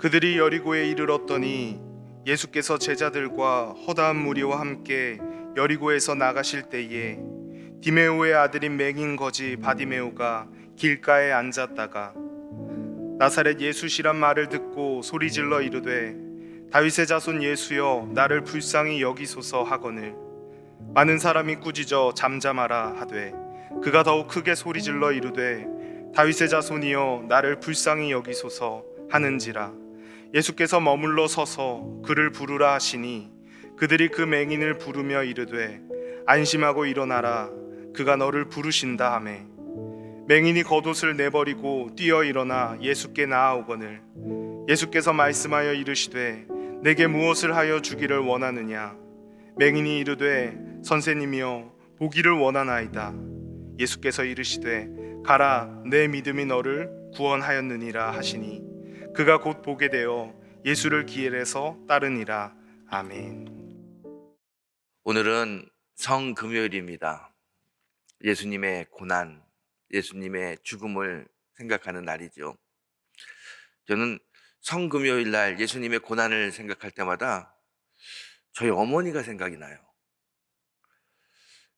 그들이 여리고에 이르렀더니 예수께서 제자들과 허다한 무리와 함께 여리고에서 나가실 때에 디메오의 아들인 맹인 거지 바디메오가 길가에 앉았다가 나사렛 예수시란 말을 듣고 소리질러 이르되 다윗의 자손 예수여 나를 불쌍히 여기소서 하거늘 많은 사람이 꾸짖어 잠잠하라 하되 그가 더욱 크게 소리질러 이르되 다윗의 자손이여 나를 불쌍히 여기소서 하는지라 예수께서 머물러 서서 그를 부르라 하시니 그들이 그 맹인을 부르며 이르되 안심하고 일어나라 그가 너를 부르신다 하매 맹인이 겉옷을 내버리고 뛰어 일어나 예수께 나아오거늘 예수께서 말씀하여 이르시되 내게 무엇을 하여 주기를 원하느냐 맹인이 이르되 선생님이여 보기를 원하나이다 예수께서 이르시되 가라 내 믿음이 너를 구원하였느니라 하시니 그가 곧 보게 되어 예수를 기엘에서 따르니라. 아멘. 오늘은 성금요일입니다. 예수님의 고난, 예수님의 죽음을 생각하는 날이죠. 저는 성금요일 날 예수님의 고난을 생각할 때마다 저희 어머니가 생각이 나요.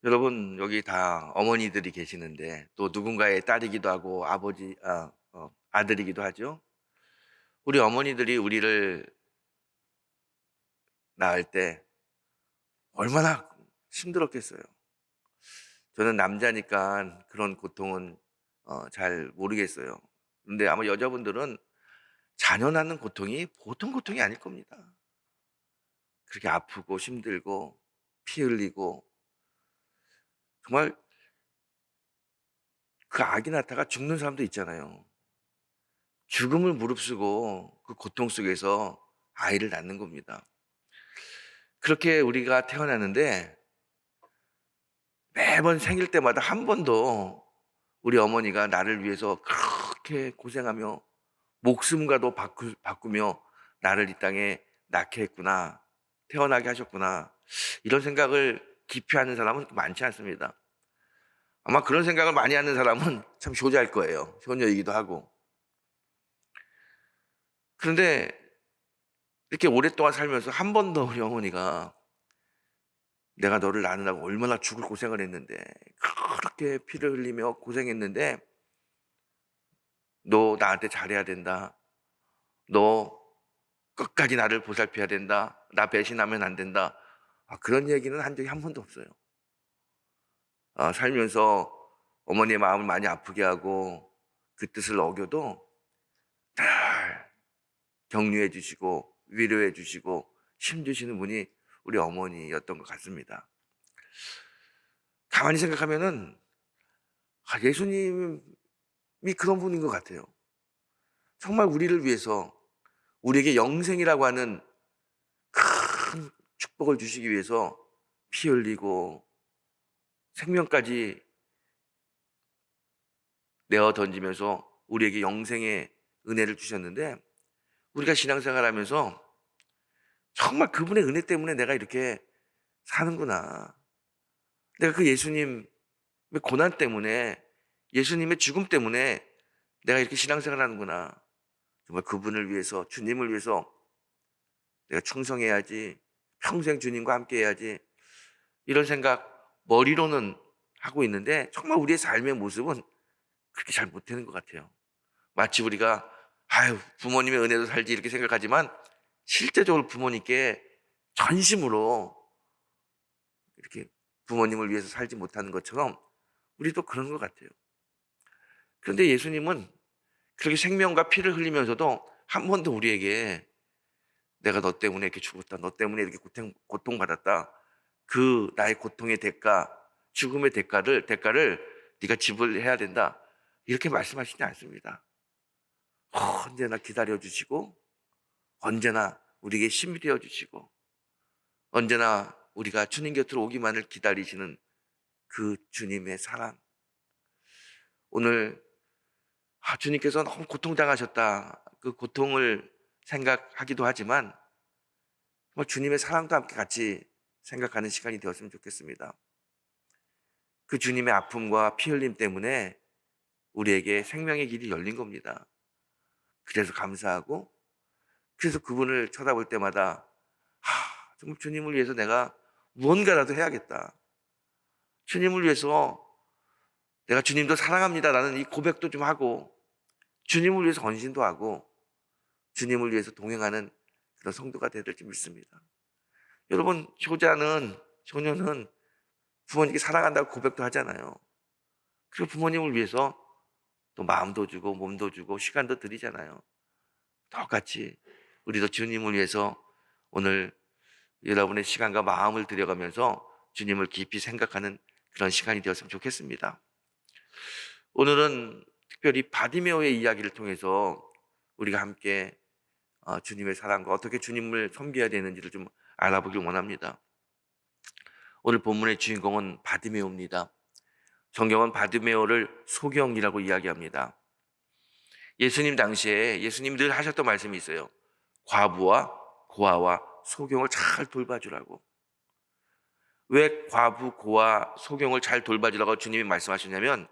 여러분 여기 다 어머니들이 계시는데 또 누군가의 딸이기도 하고 아들이기도 하죠. 우리 어머니들이 우리를 낳을 때 얼마나 힘들었겠어요. 저는 남자니까 그런 고통은 잘 모르겠어요. 근데 아마 여자분들은 자녀 낳는 고통이 보통 고통이 아닐 겁니다. 그렇게 아프고 힘들고 피 흘리고 정말 그 아기 낳다가 죽는 사람도 있잖아요. 죽음을 무릅쓰고 그 고통 속에서 아이를 낳는 겁니다. 그렇게 우리가 태어나는데 매번 생일 때마다 한 번도 우리 어머니가 나를 위해서 그렇게 고생하며 목숨과도 바꾸며 나를 이 땅에 낳게 했구나, 태어나게 하셨구나, 이런 생각을 깊이 하는 사람은 많지 않습니다. 아마 그런 생각을 많이 하는 사람은 참 효자일 거예요. 효녀이기도 하고. 그런데 이렇게 오랫동안 살면서 한 번도 우리 어머니가 내가 너를 낳느라고 얼마나 죽을 고생을 했는데, 그렇게 피를 흘리며 고생했는데 너 나한테 잘해야 된다, 너 끝까지 나를 보살펴야 된다, 나 배신하면 안 된다, 그런 얘기는 한 적이 한 번도 없어요. 살면서 어머니의 마음을 많이 아프게 하고 그 뜻을 어겨도 늘 격려해 주시고 위로해 주시고 힘 주시는 분이 우리 어머니였던 것 같습니다. 가만히 생각하면은 예수님이 그런 분인 것 같아요. 정말 우리를 위해서, 우리에게 영생이라고 하는 큰 축복을 주시기 위해서 피 흘리고 생명까지 내어 던지면서 우리에게 영생의 은혜를 주셨는데, 우리가 신앙생활하면서 정말 그분의 은혜 때문에 내가 이렇게 사는구나, 내가 그 예수님의 고난 때문에, 예수님의 죽음 때문에 내가 이렇게 신앙생활하는구나, 정말 그분을 위해서, 주님을 위해서 내가 충성해야지, 평생 주님과 함께 해야지, 이런 생각 머리로는 하고 있는데 정말 우리의 삶의 모습은 그렇게 잘 못하는 것 같아요. 마치 우리가 부모님의 은혜도 살지 이렇게 생각하지만 실제적으로 부모님께 전심으로 이렇게 부모님을 위해서 살지 못하는 것처럼 우리도 그런 것 같아요. 그런데 예수님은 그렇게 생명과 피를 흘리면서도 한 번도 우리에게 내가 너 때문에 이렇게 죽었다, 너 때문에 이렇게 고통받았다, 그 나의 고통의 대가, 죽음의 대가를 네가 지불해야 된다, 이렇게 말씀하시지 않습니다. 언제나 기다려주시고, 언제나 우리에게 힘이 되어주시고, 언제나 우리가 주님 곁으로 오기만을 기다리시는 그 주님의 사랑. 오늘 주님께서 너무 고통당하셨다, 그 고통을 생각하기도 하지만 정말 주님의 사랑도 함께 같이 생각하는 시간이 되었으면 좋겠습니다. 그 주님의 아픔과 피 흘림 때문에 우리에게 생명의 길이 열린 겁니다. 그래서 감사하고, 그래서 그분을 쳐다볼 때마다 정말 주님을 위해서 내가 무언가라도 해야겠다. 주님을 위해서 내가 주님도 사랑합니다라는 이 고백도 좀 하고 주님을 위해서 헌신도 하고 주님을 위해서 동행하는 그런 성도가 되야 될 줄 믿습니다. 여러분, 소녀는 부모님께 사랑한다고 고백도 하잖아요. 그리고 부모님을 위해서 또 마음도 주고 몸도 주고 시간도 드리잖아요. 똑같이 우리도 주님을 위해서 오늘 여러분의 시간과 마음을 들여가면서 주님을 깊이 생각하는 그런 시간이 되었으면 좋겠습니다. 오늘은 특별히 바디메오의 이야기를 통해서 우리가 함께 주님의 사랑과 어떻게 주님을 섬겨야 되는지를 좀 알아보길 원합니다. 오늘 본문의 주인공은 바디메오입니다. 성경은 바디메오를 소경이라고 이야기합니다. 예수님 당시에 예수님 늘 하셨던 말씀이 있어요. 과부와 고아와 소경을 잘 돌봐주라고. 왜 과부, 고아, 소경을 잘 돌봐주라고 주님이 말씀하셨냐면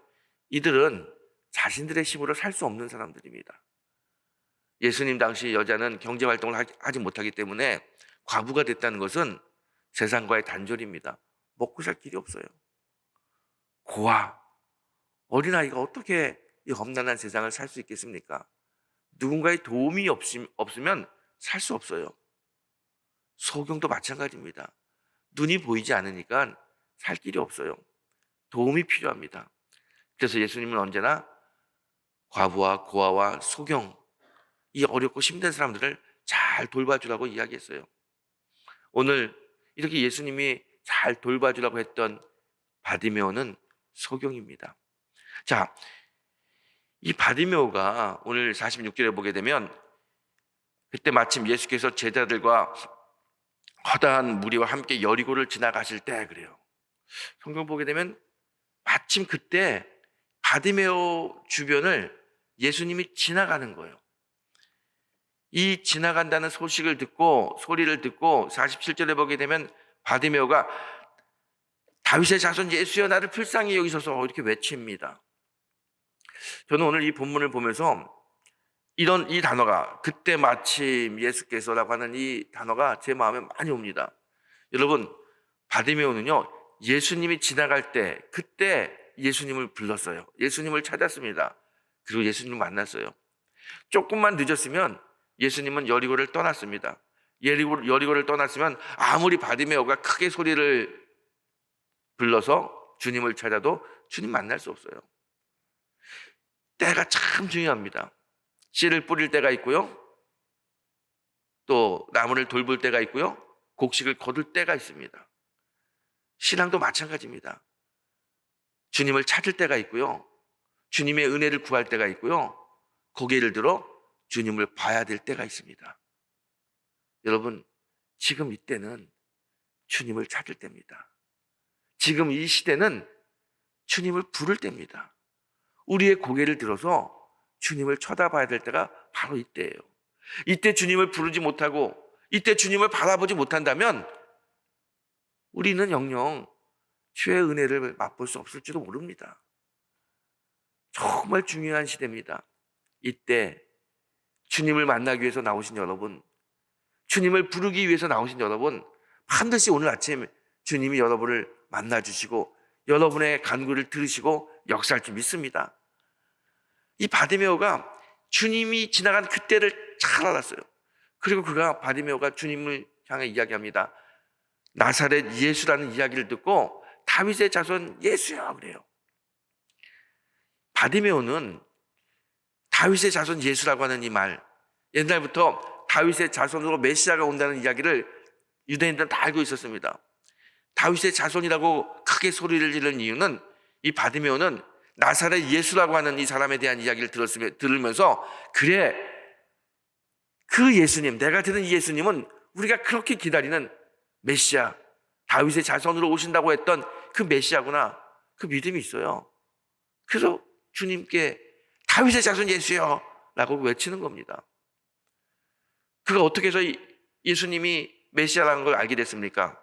이들은 자신들의 힘으로 살 수 없는 사람들입니다. 예수님 당시 여자는 경제활동을 하지 못하기 때문에 과부가 됐다는 것은 세상과의 단절입니다. 먹고 살 길이 없어요. 고아, 어린아이가 어떻게 이 험난한 세상을 살 수 있겠습니까? 누군가의 도움이 없으면 살 수 없어요. 소경도 마찬가지입니다. 눈이 보이지 않으니까 살 길이 없어요. 도움이 필요합니다. 그래서 예수님은 언제나 과부와 고아와 소경, 이 어렵고 힘든 사람들을 잘 돌봐주라고 이야기했어요. 오늘 이렇게 예수님이 잘 돌봐주라고 했던 바디메오는 소경입니다. 자, 이 바디메오가 오늘 46절에 보게 되면 그때 마침 예수께서 제자들과 허다한 무리와 함께 여리고를 지나가실 때 그래요. 성경 보게 되면 마침 그때 바디메오 주변을 예수님이 지나가는 거예요. 이 지나간다는 소리를 듣고 47절에 보게 되면 바디메오가 다윗의 자손 예수여 나를 불쌍히 여기소서 이렇게 외칩니다. 저는 오늘 이 본문을 보면서 이 단어가 그때 마침 예수께서라고 하는 이 단어가 제 마음에 많이 옵니다. 여러분, 바디메오는요 예수님이 지나갈 때 그때 예수님을 불렀어요. 예수님을 찾았습니다. 그리고 예수님을 만났어요. 조금만 늦었으면 예수님은 여리고를 떠났습니다. 여리고를 떠났으면 아무리 바디메오가 크게 소리를 불러서 주님을 찾아도 주님 만날 수 없어요. 때가 참 중요합니다. 씨를 뿌릴 때가 있고요. 또 나무를 돌볼 때가 있고요. 곡식을 거둘 때가 있습니다. 신앙도 마찬가지입니다. 주님을 찾을 때가 있고요. 주님의 은혜를 구할 때가 있고요. 고개를 들어 주님을 봐야 될 때가 있습니다. 여러분, 지금 이때는 주님을 찾을 때입니다. 지금 이 시대는 주님을 부를 때입니다. 우리의 고개를 들어서 주님을 쳐다봐야 될 때가 바로 이때예요. 이때 주님을 부르지 못하고 이때 주님을 바라보지 못한다면 우리는 영영 주의 은혜를 맛볼 수 없을지도 모릅니다. 정말 중요한 시대입니다. 이때 주님을 만나기 위해서 나오신 여러분, 주님을 부르기 위해서 나오신 여러분, 반드시 오늘 아침 주님이 여러분을 만나주시고 여러분의 간구를 들으시고 역사할 줄 믿습니다. 이 바디메오가 주님이 지나간 그때를 잘 알았어요. 그리고 바디메오가 주님을 향해 이야기합니다. 나사렛 예수라는 이야기를 듣고 다윗의 자손 예수야 그래요. 바디메오는 다윗의 자손 예수라고 하는 이 말, 옛날부터 다윗의 자손으로 메시아가 온다는 이야기를 유대인들은 다 알고 있었습니다. 다윗의 자손이라고 크게 소리를 지르는 이유는 이 바디메오는 나사렛 예수라고 하는 이 사람에 대한 이야기를 들으면서 그래, 그 예수님, 내가 들은 이 예수님은 우리가 그렇게 기다리는 메시아, 다윗의 자손으로 오신다고 했던 그 메시아구나, 그 믿음이 있어요. 그래서 주님께 다윗의 자손 예수여 라고 외치는 겁니다. 그가 어떻게 해서 예수님이 메시아라는 걸 알게 됐습니까?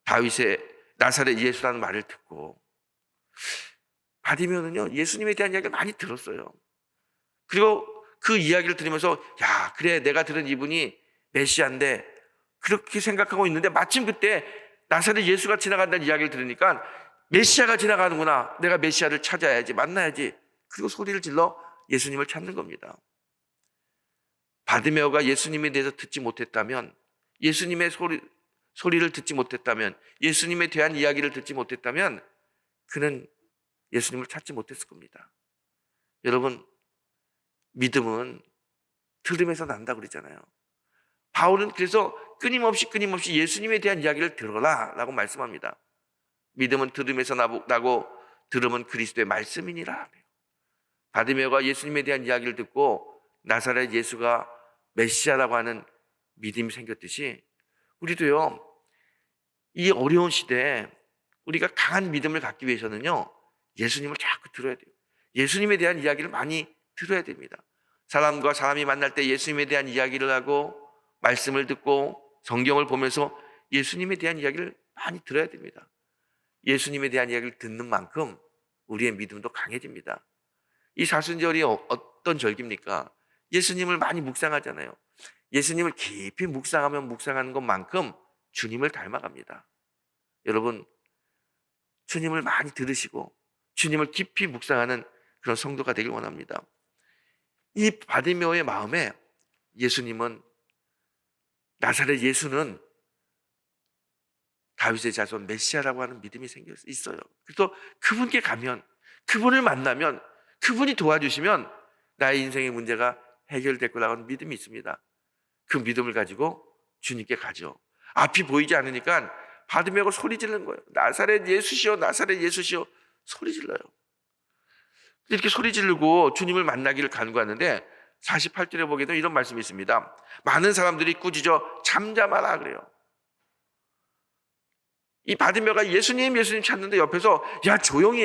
다윗의 나사렛 예수라는 말을 듣고. 바디메오는요 예수님에 대한 이야기를 많이 들었어요. 그리고 그 이야기를 들으면서 야, 그래, 내가 들은 이분이 메시아인데 그렇게 생각하고 있는데 마침 그때 나사렛 예수가 지나간다는 이야기를 들으니까 메시아가 지나가는구나. 내가 메시아를 찾아야지, 만나야지. 그리고 소리를 질러 예수님을 찾는 겁니다. 바디메오가 예수님에 대해서 듣지 못했다면, 예수님의 소리를 듣지 못했다면, 예수님에 대한 이야기를 듣지 못했다면 그는 예수님을 찾지 못했을 겁니다. 여러분, 믿음은 들음에서 난다 그러잖아요. 바울은 그래서 끊임없이 예수님에 대한 이야기를 들어라 라고 말씀합니다. 믿음은 들음에서 나고 들음은 그리스도의 말씀이니라. 바디메오가 예수님에 대한 이야기를 듣고 나사렛 예수가 메시아라고 하는 믿음이 생겼듯이 우리도요, 이 어려운 시대에 우리가 강한 믿음을 갖기 위해서는요, 예수님을 자꾸 들어야 돼요. 예수님에 대한 이야기를 많이 들어야 됩니다. 사람과 사람이 만날 때 예수님에 대한 이야기를 하고 말씀을 듣고 성경을 보면서 예수님에 대한 이야기를 많이 들어야 됩니다. 예수님에 대한 이야기를 듣는 만큼 우리의 믿음도 강해집니다. 이 사순절이 어떤 절기입니까? 예수님을 많이 묵상하잖아요. 예수님을 깊이 묵상하면 묵상하는 것만큼 주님을 닮아갑니다. 여러분, 주님을 많이 들으시고 주님을 깊이 묵상하는 그런 성도가 되길 원합니다. 이 바디메오의 마음에 예수님은, 나사렛 예수는 다윗의 자손 메시아라고 하는 믿음이 있어요. 그래서 그분께 가면, 그분을 만나면, 그분이 도와주시면 나의 인생의 문제가 해결될 거라고 하는 믿음이 있습니다. 그 믿음을 가지고 주님께 가죠. 앞이 보이지 않으니까 바디메오가 소리 지르는 거예요. 나사렛 예수시여, 나사렛 예수시여 소리 질러요. 이렇게 소리 지르고 주님을 만나기를 간구하는데 48절에 보게 되면 이런 말씀이 있습니다. 많은 사람들이 꾸짖어 잠잠하라 그래요. 이 바디메오가 예수님 찾는데 옆에서 야 조용히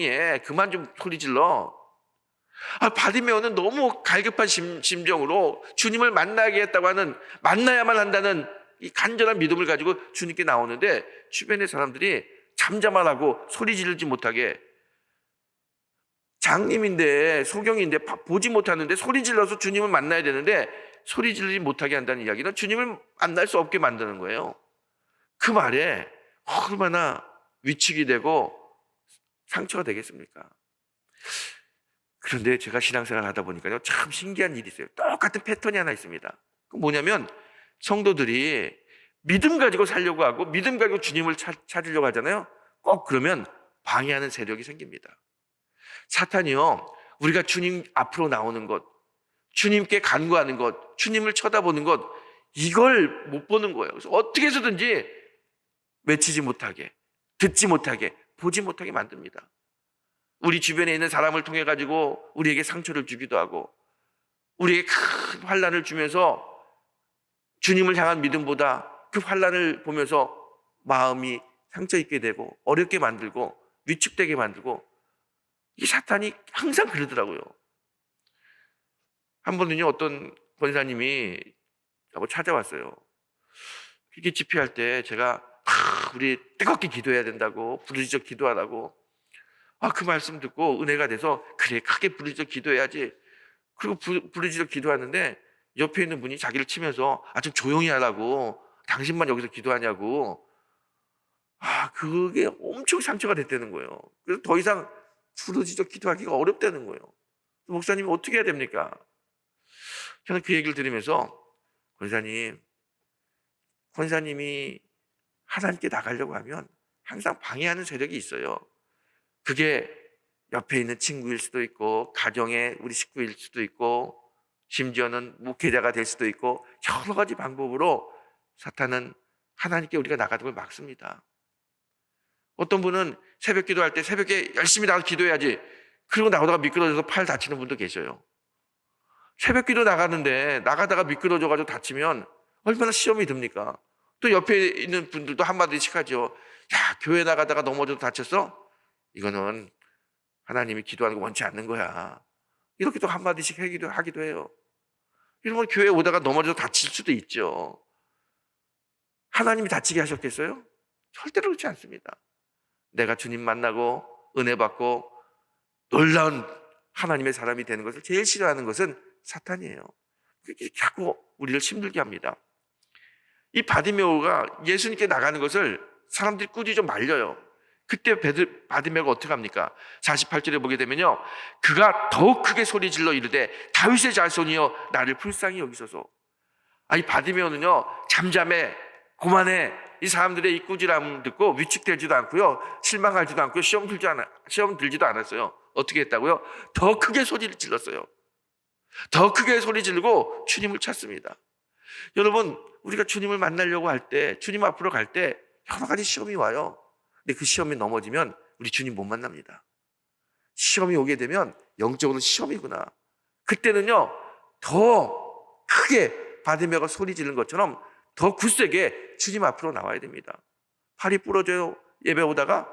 해 그만 좀 소리 질러. 바디메오는 너무 갈급한 심정으로 주님을 만나야만 한다는 이 간절한 믿음을 가지고 주님께 나오는데 주변의 사람들이 잠잠하라고 소리 지르지 못하게, 장님인데 소경인데 보지 못하는데 소리 질러서 주님을 만나야 되는데 소리 지르지 못하게 한다는 이야기는 주님을 만날 수 없게 만드는 거예요. 그 말에 얼마나 위축이 되고 상처가 되겠습니까? 그런데 제가 신앙생활 하다 보니까요, 참 신기한 일이 있어요. 똑같은 패턴이 하나 있습니다. 그 뭐냐면 성도들이 믿음 가지고 살려고 하고 믿음 가지고 주님을 찾으려고 하잖아요. 꼭 그러면 방해하는 세력이 생깁니다. 사탄이요, 우리가 주님 앞으로 나오는 것, 주님께 간구하는 것, 주님을 쳐다보는 것, 이걸 못 보는 거예요. 그래서 어떻게 해서든지 외치지 못하게, 듣지 못하게, 보지 못하게 만듭니다. 우리 주변에 있는 사람을 통해 가지고 우리에게 상처를 주기도 하고 우리에게 큰 환난을 주면서 주님을 향한 믿음보다 그 환난을 보면서 마음이 상처 입게 되고 어렵게 만들고 위축되게 만들고, 이 사탄이 항상 그러더라고요. 한 번은요, 어떤 권사님이 저하고 찾아왔어요. 이렇게 집회할 때 제가 우리 뜨겁게 기도해야 된다고, 부르짖어 기도하라고, 그 말씀 듣고 은혜가 돼서 그래 크게 부르짖어 기도해야지. 그리고 부르짖어 기도하는데 옆에 있는 분이 자기를 치면서 좀 조용히 하라고, 당신만 여기서 기도하냐고. 그게 엄청 상처가 됐다는 거예요. 그래서 더 이상 부르짖어 기도하기가 어렵다는 거예요. 목사님이 어떻게 해야 됩니까? 저는 그 얘기를 들으면서 권사님이 하나님께 나가려고 하면 항상 방해하는 세력이 있어요. 그게 옆에 있는 친구일 수도 있고 가정의 우리 식구일 수도 있고 심지어는 목회자가 될 수도 있고 여러 가지 방법으로 사탄은 하나님께 우리가 나가는 걸 막습니다. 어떤 분은 새벽 기도할 때 새벽에 열심히 나가서 기도해야지, 그리고 나오다가 미끄러져서 팔 다치는 분도 계셔요. 새벽 기도 나가는데 나가다가 미끄러져가지고 다치면 얼마나 시험이 듭니까? 또 옆에 있는 분들도 한마디씩 하죠. 야, 교회 나가다가 넘어져서 다쳤어? 이거는 하나님이 기도하는 거 원치 않는 거야. 이렇게 또 한마디씩 하기도 해요. 이러면 교회에 오다가 넘어져서 다칠 수도 있죠. 하나님이 다치게 하셨겠어요? 절대로 그렇지 않습니다. 내가 주님 만나고 은혜 받고 놀라운 하나님의 사람이 되는 것을 제일 싫어하는 것은 사탄이에요. 그게 자꾸 우리를 힘들게 합니다. 이 바디메오가 예수님께 나가는 것을 사람들이 꾸짖어 좀 말려요. 그때 바디메오가 어떻게 합니까? 48절에 보게 되면요, 그가 더욱 크게 소리 질러 이르되 다윗의 자손이여 나를 불쌍히 여기소서. 이 바디메오는요, 잠잠해, 고만해. 이 사람들의 이 꾸지람 듣고 위축되지도 않고요, 실망하지도 않고요, 시험 들지도 않았어요. 어떻게 했다고요? 더 크게 소리를 질렀어요. 더 크게 소리 지르고 주님을 찾습니다. 여러분, 우리가 주님을 만나려고 할 때, 주님 앞으로 갈 때 여러 가지 시험이 와요. 근데 그 시험에 넘어지면 우리 주님 못 만납니다. 시험이 오게 되면 영적으로 시험이구나. 그때는요, 더 크게 바디메오가 소리 지르는 것처럼 더 굳세게 주님 앞으로 나와야 됩니다. 팔이 부러져요. 예배 오다가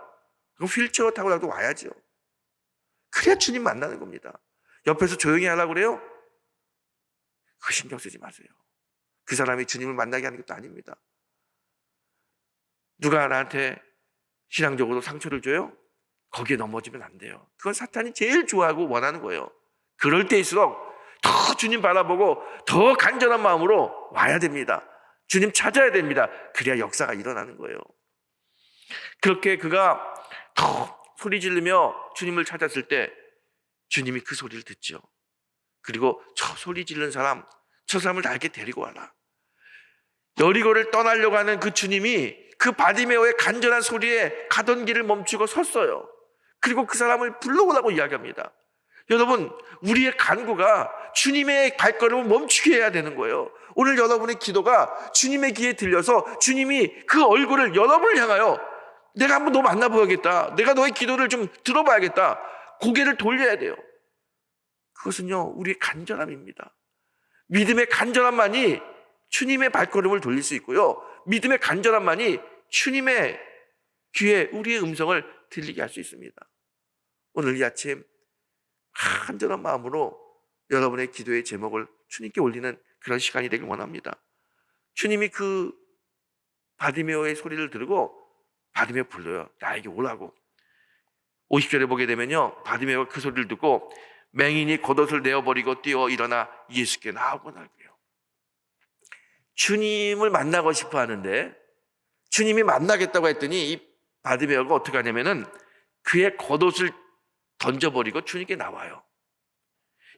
그럼 휠체어 타고라도 와야죠. 그래야 주님 만나는 겁니다. 옆에서 조용히 하려고 그래요? 그 신경 쓰지 마세요. 그 사람이 주님을 만나게 하는 것도 아닙니다. 누가 나한테 신앙적으로 상처를 줘요? 거기에 넘어지면 안 돼요. 그건 사탄이 제일 좋아하고 원하는 거예요. 그럴 때일수록 더 주님 바라보고 더 간절한 마음으로 와야 됩니다. 주님 찾아야 됩니다. 그래야 역사가 일어나는 거예요. 그렇게 그가 더 소리 지르며 주님을 찾았을 때 주님이 그 소리를 듣죠. 그리고 저 소리 지르는 사람, 저 사람을 나에게 데리고 와라. 여리고를 떠나려고 하는 그 주님이 그 바디메오의 간절한 소리에 가던 길을 멈추고 섰어요. 그리고 그 사람을 불러오라고 이야기합니다. 여러분, 우리의 간구가 주님의 발걸음을 멈추게 해야 되는 거예요. 오늘 여러분의 기도가 주님의 귀에 들려서 주님이 그 얼굴을 여러분을 향하여 내가 한번 너 만나봐야겠다, 내가 너의 기도를 좀 들어봐야겠다, 고개를 돌려야 돼요. 그것은요, 우리의 간절함입니다. 믿음의 간절함만이 주님의 발걸음을 돌릴 수 있고요, 믿음의 간절함만이 주님의 귀에 우리의 음성을 들리게 할 수 있습니다. 오늘 이 아침 간절한 마음으로 여러분의 기도의 제목을 주님께 올리는 그런 시간이 되길 원합니다. 주님이 그 바디메오의 소리를 들고 바디메오 불러요. 나에게 오라고. 50절에 보게 되면요, 바디메오가 그 소리를 듣고 맹인이 겉옷을 내어버리고 뛰어 일어나 예수께 나오곤 하고요. 주님을 만나고 싶어 하는데 주님이 만나겠다고 했더니 이 바디메오가 어떻게 하냐면은 그의 겉옷을 던져버리고 주님께 나와요.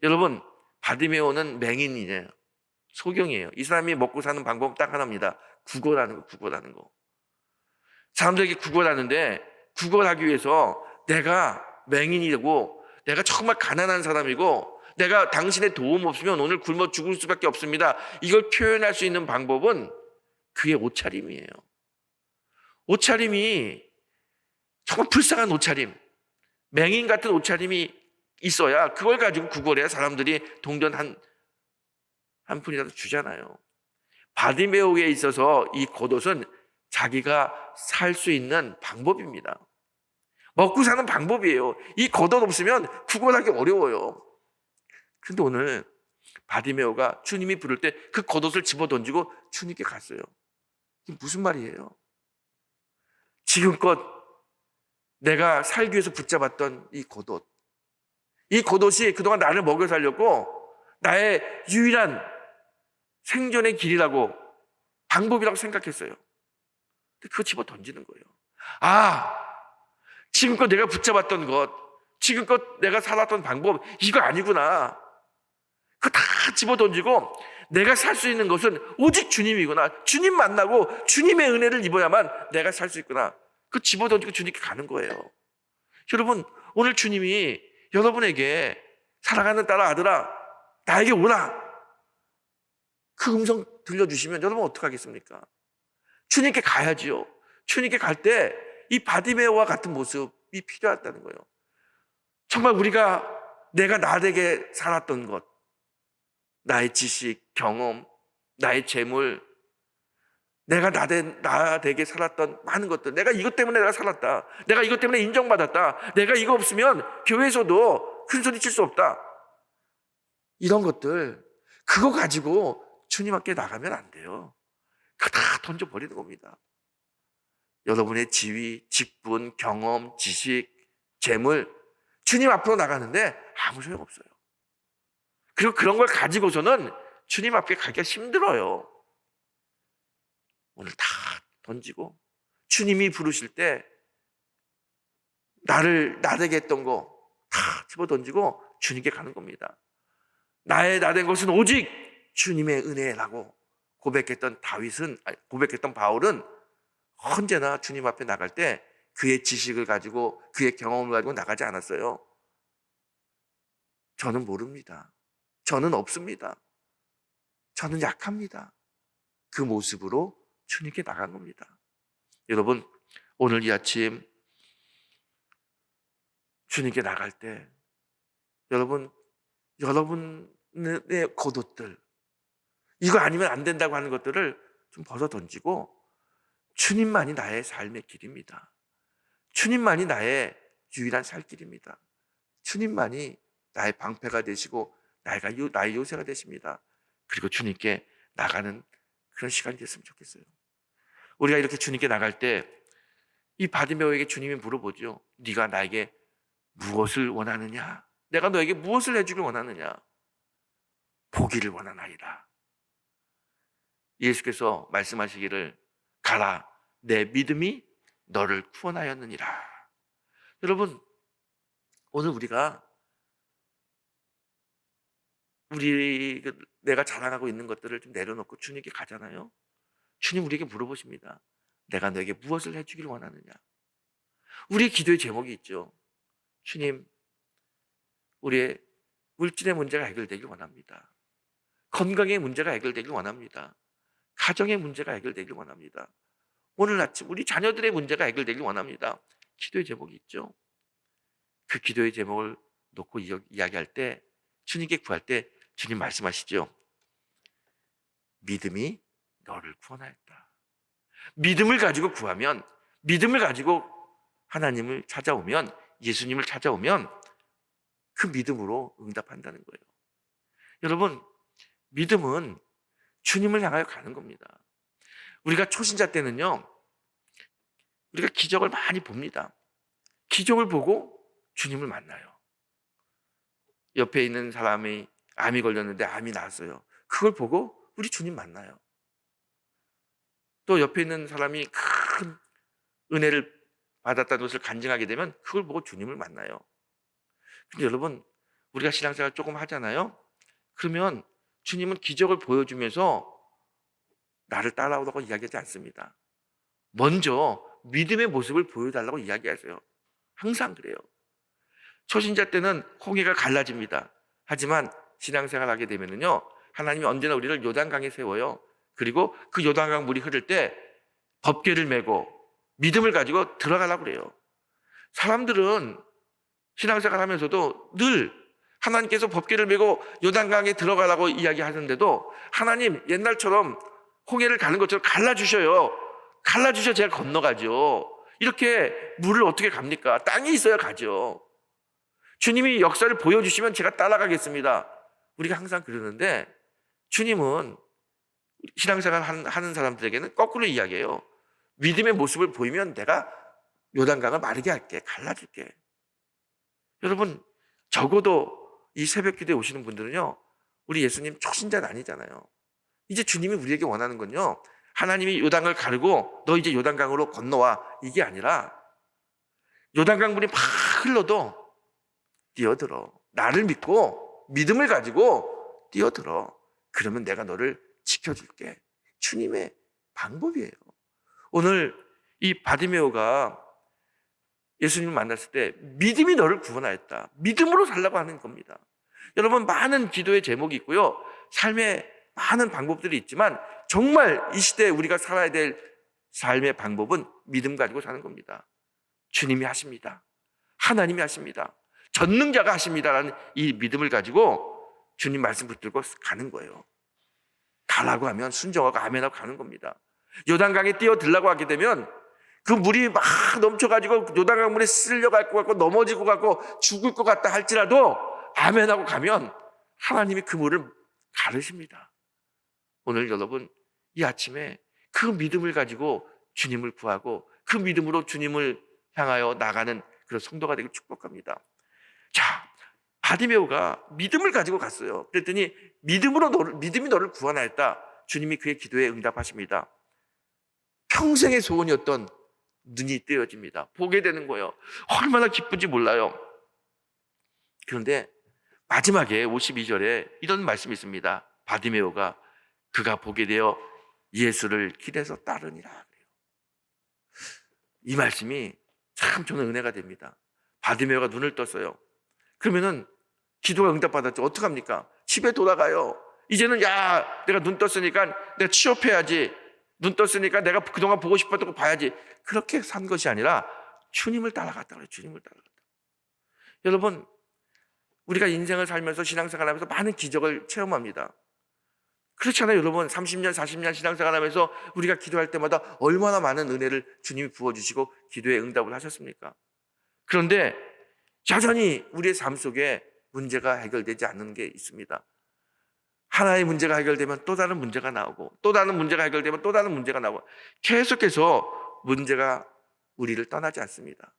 여러분, 바디메오는 맹인이에요. 소경이에요. 이 사람이 먹고 사는 방법은 딱 하나입니다. 구걸하는 거. 사람들에게 구걸하는데, 구걸하기 위해서 내가 맹인이고 내가 정말 가난한 사람이고 내가 당신의 도움 없으면 오늘 굶어 죽을 수밖에 없습니다, 이걸 표현할 수 있는 방법은 그의 옷차림이에요. 옷차림이 정말 불쌍한 옷차림, 맹인 같은 옷차림이 있어야 그걸 가지고 구걸해야 사람들이 동전 한 푼이라도 주잖아요. 바디메오에 있어서 이 겉옷은 자기가 살 수 있는 방법입니다. 먹고 사는 방법이에요. 이 겉옷 없으면 구걸하기 어려워요. 그런데 오늘 바디메오가 주님이 부를 때 그 겉옷을 집어 던지고 주님께 갔어요. 이게 무슨 말이에요? 지금껏 내가 살기 위해서 붙잡았던 이 겉옷, 이 겉옷이 그동안 나를 먹여 살렸고 나의 유일한 생존의 길이라고, 방법이라고 생각했어요. 근데 그거 집어 던지는 거예요. 지금껏 내가 붙잡았던 것, 지금껏 내가 살았던 방법, 이거 아니구나. 그거 다 집어 던지고 내가 살 수 있는 것은 오직 주님이구나. 주님 만나고 주님의 은혜를 입어야만 내가 살 수 있구나. 그거 집어 던지고 주님께 가는 거예요. 여러분, 오늘 주님이 여러분에게 사랑하는 딸아, 아들아, 나에게 오라, 그 음성 들려주시면 여러분 어떡하겠습니까? 주님께 가야지요. 주님께 갈 때 이 바디메오와 같은 모습이 필요하다는 거예요. 정말 내가 나에게 살았던 것, 나의 지식, 경험, 나의 재물, 내가 나에게 살았던 많은 것들, 내가 이것 때문에 내가 살았다, 내가 이것 때문에 인정받았다, 내가 이거 없으면 교회에서도 큰 소리 칠 수 없다, 이런 것들, 그거 가지고 주님 앞에 나가면 안 돼요. 그거 다 던져버리는 겁니다. 여러분의 지위, 직분, 경험, 지식, 재물, 주님 앞으로 나가는데 아무 소용없어요. 그리고 그런 걸 가지고서는 주님 앞에 가기가 힘들어요. 오늘 다 던지고 주님이 부르실 때 나를 나대게 했던 거 다 집어 던지고 주님께 가는 겁니다. 나의 나된 것은 오직 주님의 은혜라고 고백했던 바울은 언제나 주님 앞에 나갈 때 그의 지식을 가지고 그의 경험을 가지고 나가지 않았어요. 저는 모릅니다. 저는 없습니다. 저는 약합니다. 그 모습으로 주님께 나간 겁니다. 여러분, 오늘 이 아침 주님께 나갈 때 여러분의 겉옷들, 이거 아니면 안 된다고 하는 것들을 좀 벗어 던지고 주님만이 나의 삶의 길입니다. 주님만이 나의 유일한 살 길입니다. 주님만이 나의 방패가 되시고 나의 요새가 되십니다. 그리고 주님께 나가는 그런 시간이 됐으면 좋겠어요. 우리가 이렇게 주님께 나갈 때 이 바디메오에게 주님이 물어보죠. 네가 나에게 무엇을 원하느냐? 내가 너에게 무엇을 해주길 원하느냐? 보기를 원하나이다. 예수께서 말씀하시기를 가라, 내 믿음이 너를 구원하였느니라. 여러분, 오늘 내가 자랑하고 있는 것들을 좀 내려놓고 주님께 가잖아요. 주님 우리에게 물어보십니다. 내가 너에게 무엇을 해주길 원하느냐? 우리의 기도의 제목이 있죠. 주님, 우리의 물질의 문제가 해결되길 원합니다. 건강의 문제가 해결되길 원합니다. 가정의 문제가 해결되길 원합니다. 오늘 아침 우리 자녀들의 문제가 해결되길 원합니다. 기도의 제목이 있죠. 그 기도의 제목을 놓고 이야기할 때, 주님께 구할 때 주님 말씀하시죠. 믿음이 너를 구원하였다. 믿음을 가지고 구하면, 믿음을 가지고 하나님을 찾아오면, 예수님을 찾아오면 그 믿음으로 응답한다는 거예요. 여러분, 믿음은 주님을 향하여 가는 겁니다. 우리가 초신자 때는요, 우리가 기적을 많이 봅니다. 기적을 보고 주님을 만나요. 옆에 있는 사람이 암이 걸렸는데 암이 나았어요. 그걸 보고 우리 주님 만나요. 또 옆에 있는 사람이 큰 은혜를 받았다는 것을 간증하게 되면 그걸 보고 주님을 만나요. 근데 여러분, 우리가 신앙생활 조금 하잖아요. 그러면 주님은 기적을 보여주면서 나를 따라오라고 이야기하지 않습니다. 먼저 믿음의 모습을 보여달라고 이야기하세요. 항상 그래요. 초신자 때는 홍해가 갈라집니다. 하지만 신앙생활 하게 되면요, 하나님이 언제나 우리를 요단강에 세워요. 그리고 그 요단강 물이 흐를 때 법궤를 메고 믿음을 가지고 들어가려고 그래요. 사람들은 신앙생활 하면서도 늘 하나님께서 법궤를 메고 요단강에 들어가라고 이야기하는데도 하나님 옛날처럼 홍해를 가는 것처럼 갈라주셔요. 갈라주셔 제가 건너가죠. 이렇게 물을 어떻게 갑니까? 땅이 있어야 가죠. 주님이 역사를 보여주시면 제가 따라가겠습니다. 우리가 항상 그러는데 주님은 신앙생활 하는 사람들에게는 거꾸로 이야기해요. 믿음의 모습을 보이면 내가 요단강을 마르게 할게, 갈라줄게. 여러분, 적어도 이 새벽 기도에 오시는 분들은요, 우리 예수님 초신자는 아니잖아요. 이제 주님이 우리에게 원하는 건요, 하나님이 요단강을 가르고 너 이제 요단강으로 건너와, 이게 아니라 요단강 물이 막 흘러도 뛰어들어. 나를 믿고 믿음을 가지고 뛰어들어. 그러면 내가 너를 지켜줄게. 주님의 방법이에요. 오늘 이 바디메오가 예수님을 만났을 때 믿음이 너를 구원하였다. 믿음으로 살라고 하는 겁니다. 여러분, 많은 기도의 제목이 있고요, 삶의 많은 방법들이 있지만 정말 이 시대에 우리가 살아야 될 삶의 방법은 믿음 가지고 사는 겁니다. 주님이 하십니다. 하나님이 하십니다. 전능자가 하십니다라는 이 믿음을 가지고 주님 말씀 붙들고 가는 거예요. 가라고 하면 순종하고 아멘하고 가는 겁니다. 요단강에 뛰어들라고 하게 되면 그 물이 막 넘쳐가지고 요단강 물에 쓸려갈 것 같고 넘어질 것 같고 죽을 것 같다 할지라도 아멘하고 가면 하나님이 그 물을 가르십니다. 오늘 여러분, 이 아침에 그 믿음을 가지고 주님을 구하고 그 믿음으로 주님을 향하여 나가는 그런 성도가 되길 축복합니다. 자, 바디메오가 믿음을 가지고 갔어요. 그랬더니 믿음이 너를 구원하였다. 주님이 그의 기도에 응답하십니다. 평생의 소원이었던 눈이 뜨여집니다. 보게 되는 거예요. 얼마나 기쁜지 몰라요. 그런데 마지막에 52절에 이런 말씀이 있습니다. 바디메오가 그가 보게 되어 예수를 길에서 따르니라 그래요. 이 말씀이 참 저는 은혜가 됩니다. 바디메오가 눈을 떴어요. 그러면은 기도가 응답받았죠. 어떡합니까? 집에 돌아가요. 이제는 내가 눈 떴으니까 내가 취업해야지. 눈 떴으니까 내가 그동안 보고 싶었던 거 봐야지. 그렇게 산 것이 아니라 주님을 따라갔다 그래요. 주님을 따라갔다. 여러분, 우리가 인생을 살면서 신앙생활하면서 많은 기적을 체험합니다. 그렇잖아요, 여러분. 30년, 40년 신앙생활하면서 우리가 기도할 때마다 얼마나 많은 은혜를 주님이 부어주시고 기도에 응답을 하셨습니까? 그런데 여전히 우리의 삶 속에 문제가 해결되지 않는 게 있습니다. 하나의 문제가 해결되면 또 다른 문제가 나오고, 또 다른 문제가 해결되면 또 다른 문제가 나오고, 계속해서 문제가 우리를 떠나지 않습니다.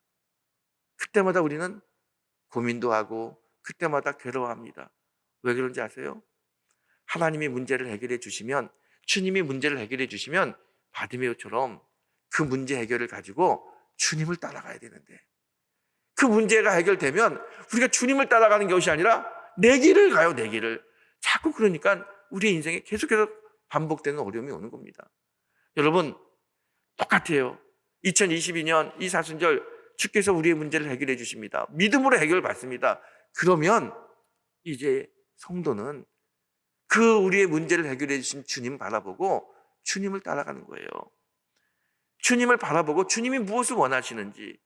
그때마다 우리는 고민도 하고 그때마다 괴로워합니다. 왜 그런지 아세요? 하나님이 문제를 해결해 주시면, 주님이 문제를 해결해 주시면 바디메오처럼 그 문제 해결을 가지고 주님을 따라가야 되는데, 그 문제가 해결되면 우리가 주님을 따라가는 것이 아니라 내 길을 가요. 내 길을. 자꾸 그러니까 우리의 인생에 계속해서 반복되는 어려움이 오는 겁니다. 여러분, 똑같아요. 2022년 이 사순절 주께서 우리의 문제를 해결해 주십니다. 믿음으로 해결받습니다. 그러면 이제 성도는 그 우리의 문제를 해결해 주신 주님 바라보고 주님을 따라가는 거예요. 주님을 바라보고 주님이 무엇을 원하시는지,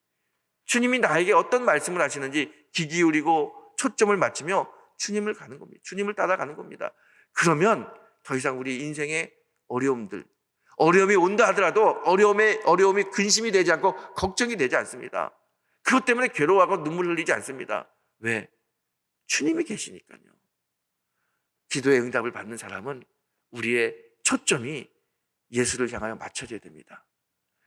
주님이 나에게 어떤 말씀을 하시는지 귀 기울이고 초점을 맞추며 주님을 가는 겁니다. 주님을 따라가는 겁니다. 그러면 더 이상 우리 인생의 어려움이 온다 하더라도 어려움이 근심이 되지 않고 걱정이 되지 않습니다. 그것 때문에 괴로워하고 눈물 흘리지 않습니다. 왜? 주님이 계시니까요. 기도의 응답을 받는 사람은 우리의 초점이 예수를 향하여 맞춰져야 됩니다.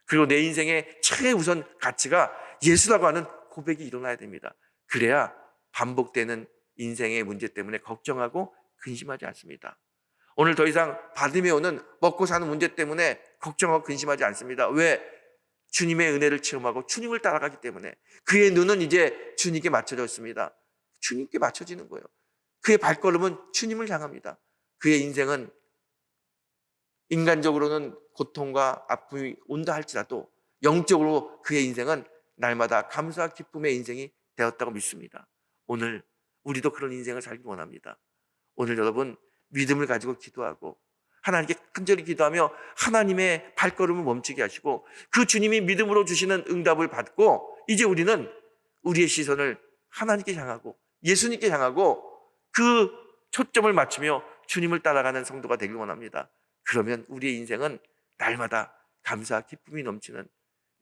그리고 내 인생의 최우선 가치가 예수라고 하는 고백이 일어나야 됩니다. 그래야 반복되는 인생의 문제 때문에 걱정하고 근심하지 않습니다. 오늘 더 이상 바디메오는 먹고 사는 문제 때문에 걱정하고 근심하지 않습니다. 왜? 주님의 은혜를 체험하고 주님을 따라가기 때문에 그의 눈은 이제 주님께 맞춰졌습니다. 주님께 맞춰지는 거예요. 그의 발걸음은 주님을 향합니다. 그의 인생은 인간적으로는 고통과 아픔이 온다 할지라도 영적으로 그의 인생은 날마다 감사와 기쁨의 인생이 되었다고 믿습니다. 오늘 우리도 그런 인생을 살기 원합니다. 오늘 여러분 믿음을 가지고 기도하고 하나님께 간절히 기도하며 하나님의 발걸음을 멈추게 하시고 그 주님이 믿음으로 주시는 응답을 받고 이제 우리는 우리의 시선을 하나님께 향하고 예수님께 향하고 그 초점을 맞추며 주님을 따라가는 성도가 되길 원합니다. 그러면 우리의 인생은 날마다 감사와 기쁨이 넘치는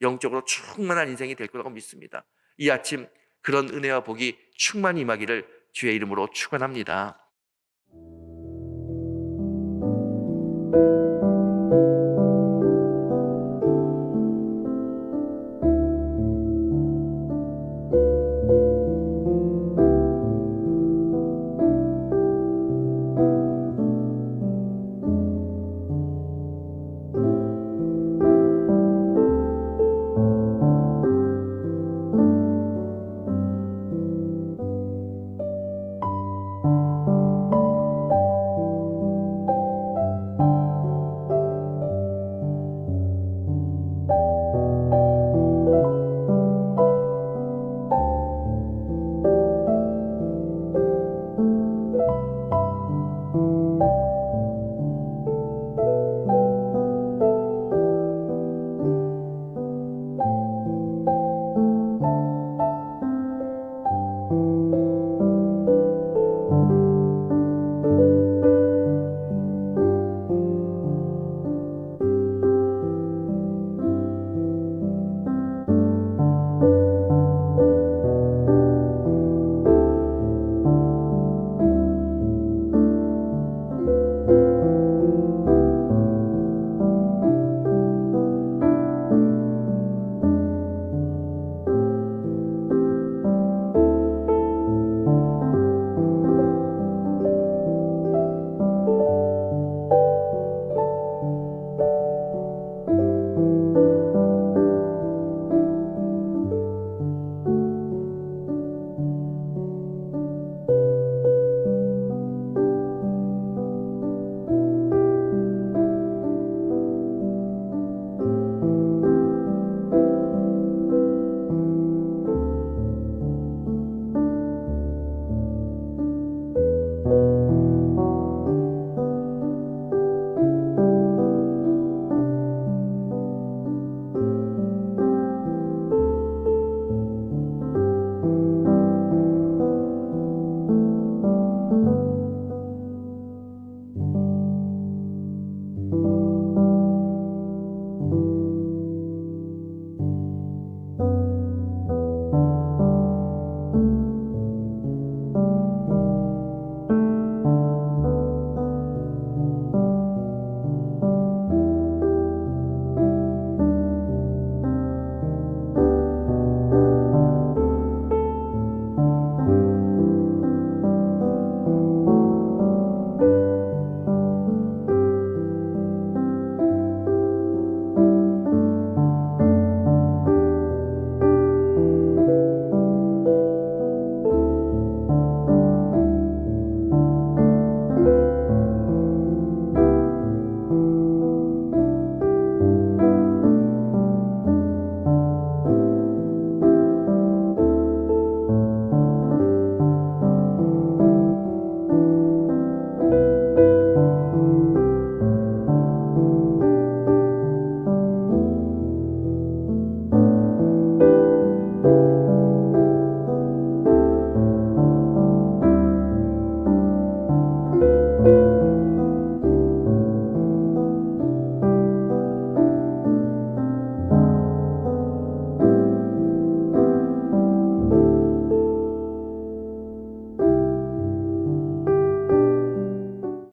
영적으로 충만한 인생이 될 거라고 믿습니다. 이 아침 그런 은혜와 복이 충만히 임하기를 주의 이름으로 축원합니다.